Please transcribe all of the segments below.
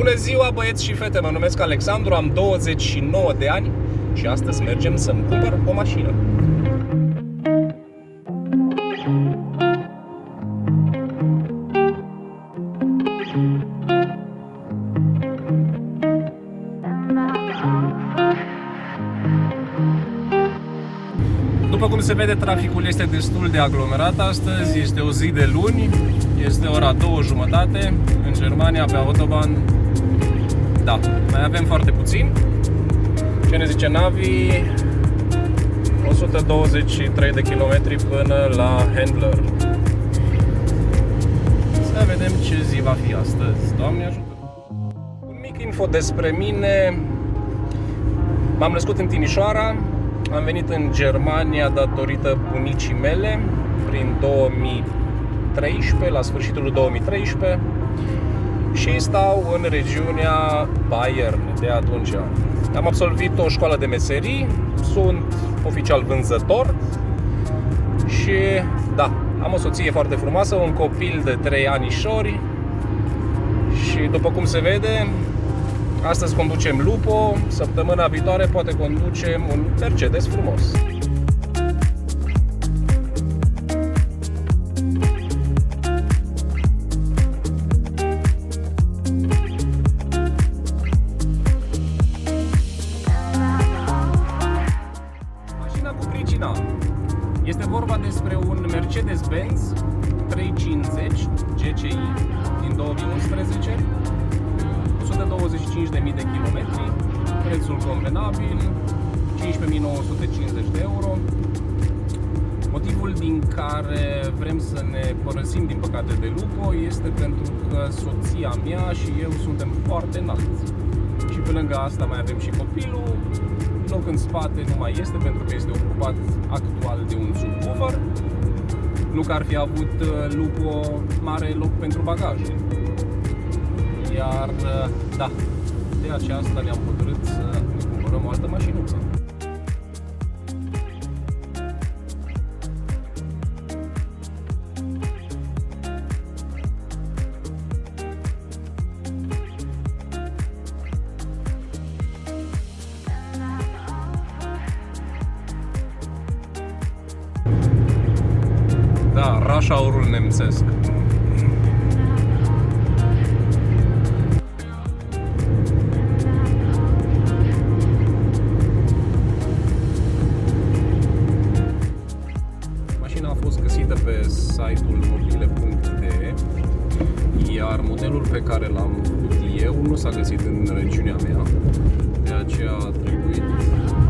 Bună ziua, băieți și fete, mă numesc Alexandru, am 29 de ani și astăzi mergem să-mi cumpăr o mașină. După cum se vede, traficul este destul de aglomerat astăzi, este o zi de luni, este ora 2:30 în Germania, pe Autobahn. Da, mai avem foarte puțin. Ce ne zice Navi? 123 de kilometri până la Handler. Să vedem ce zi va fi astăzi. Doamne ajută! Un mic info despre mine. M-am născut în Timișoara. Am venit în Germania datorită bunicii mele prin 2013, la sfârșitul lui 2013, și stau în regiunea Bayern de atunci. Am absolvit o școală de meserii, sunt oficial vânzător și da, am o soție foarte frumoasă, un copil de 3 anișori și după cum se vede, astăzi conducem Lupo, săptămâna viitoare poate conducem un Mercedes frumos. Mașina cu pricina. Este vorba despre un Mercedes-Benz 350 GCI din 2011. 125.000 de kilometri, prețul convenabil, 15.950 de euro. Motivul din care vrem să ne părăsim, din păcate, de Lupo este pentru că soția mea și eu suntem foarte înalți. Și pe lângă asta mai avem și copilul. Loc în spate nu mai este pentru că este ocupat actual de un subwoofer. Nu că ar fi avut Lupo mare loc pentru bagaje. Iar, da, de aceasta ne-am hotărât să ne cumpărăm o altă mașinuță. Da, rașaurul nemțesc. Pe site-ul mobile.de, iar modelul pe care l-am făcut eu nu s-a găsit în regiunea mea, de aceea a trebuit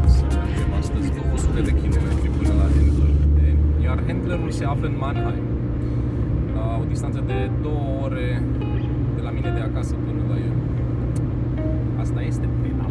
să mergem astăzi 200 de kilometri până la Handler. Iar Handlerul se află în Mannheim, la o distanță de 2 ore de la mine de acasă până la el. Asta este pena.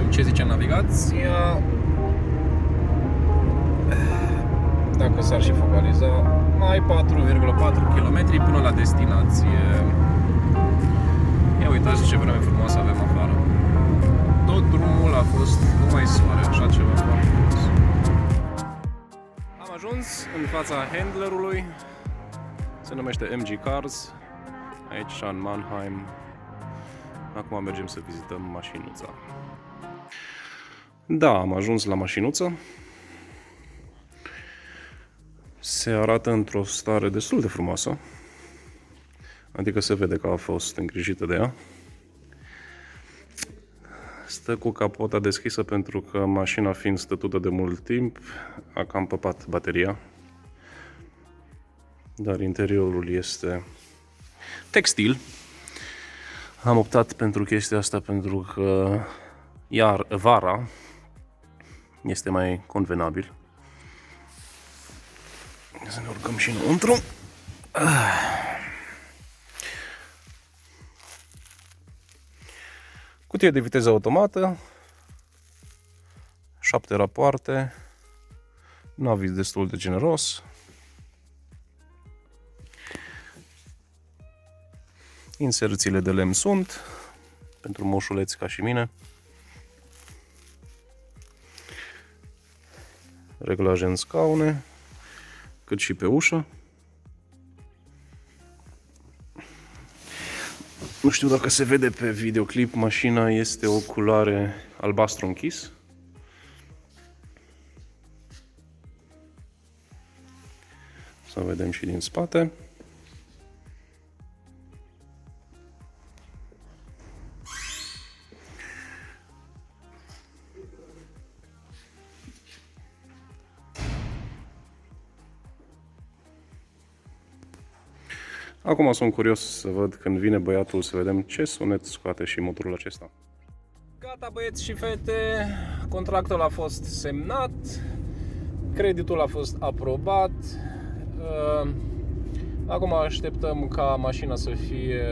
Ce zice navigația? Dacă s-ar și focaliza, mai 4,4 km până la destinație. Ia uitați ce vreme frumoasă avem afară. Tot drumul a fost numai soare, așa ceva foarte frumos. Am ajuns în fața handlerului. Se numește MG Cars, aici în Mannheim. Acum mergem să vizităm mașinuța. Da, am ajuns la mașinuță. Se arată într-o stare destul de frumoasă. Adică se vede că a fost îngrijită de ea. Stă cu capota deschisă pentru că mașina, fiind stătută de mult timp, a cam păpat bateria. Dar interiorul este textil. Am optat pentru chestia asta pentru că iar vara este mai convenabil. Să ne urcăm și înăuntru. Cutie de viteză automată, 7 rapoarte, navis destul de generos. Inserțiile de lemn sunt, pentru moșuleți ca și mine. Reglaje în scaune, cât și pe ușă. Nu știu dacă se vede pe videoclip, mașina este o culoare albastru închis. Să vedem și din spate. Acum sunt curios să văd când vine băiatul, să vedem ce sunet scoate și motorul acesta. Gata, băieți și fete, contractul a fost semnat, creditul a fost aprobat. Acum așteptăm ca mașina să fie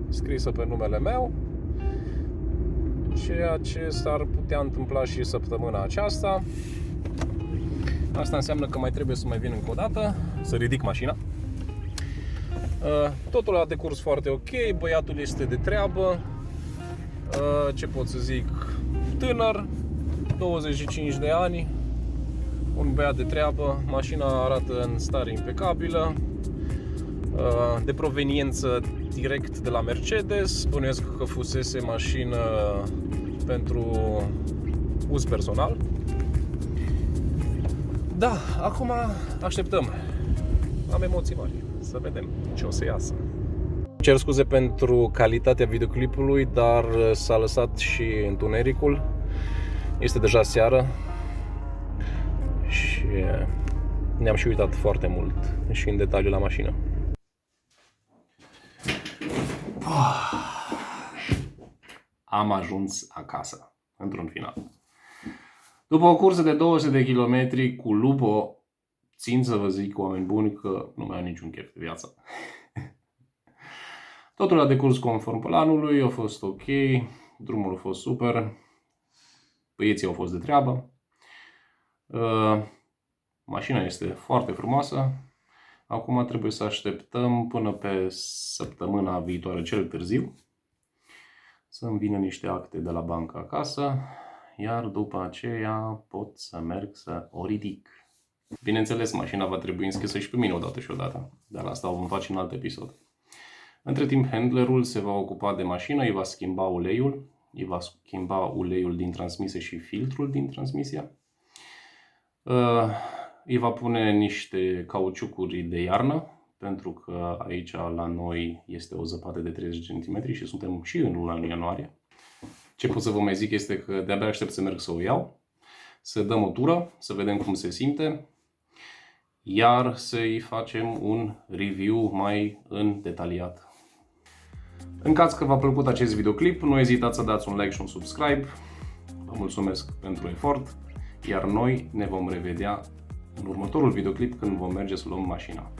scrisă pe numele meu, ceea ce s-ar putea întâmpla și săptămâna aceasta. Asta înseamnă că mai trebuie să mai vin încă o dată, să ridic mașina. Totul a decurs foarte ok, băiatul este de treabă, ce pot să zic, tânăr, 25 de ani, un băiat de treabă, mașina arată în stare impecabilă, de proveniență direct de la Mercedes, bănuiesc că fusese mașină pentru uz personal. Da, acum așteptăm, am emoții mari. Să vedem ce o să iasă. Cer scuze pentru calitatea videoclipului, dar s-a lăsat și întunericul. Este deja seară și ne-am și uitat foarte mult și în detaliu la mașină. Am ajuns acasă, într-un final. După o cursă de 200 de kilometri cu Lupo, țin să vă zic, oameni buni, că nu mai am niciun chef de viață. Totul a decurs conform planului, a fost ok, drumul a fost super, băieții au fost de treabă. Mașina este foarte frumoasă. Acum trebuie să așteptăm până pe săptămâna viitoare, cel târziu, să-mi vină niște acte de la bancă acasă, iar după aceea pot să merg să o ridic. Bineînțeles, mașina va trebui înscrisă și pe mine odată și odată, dar asta o vom face în alt episod. Între timp, handlerul se va ocupa de mașină, îi va schimba uleiul din transmisie și filtrul din transmisia. Îi va pune niște cauciucuri de iarnă, pentru că aici la noi este o zăpadă de 30 cm și suntem și în luna ianuarie. Ce pot să vă mai zic este că de-abia aștept să merg să o iau, să dăm o tură, să vedem cum se simte, iar să-i facem un review mai în detaliat. În caz că v-a plăcut acest videoclip, nu ezitați să dați un like și un subscribe. Vă mulțumesc pentru efort, iar noi ne vom revedea în următorul videoclip când vom merge să luăm mașina.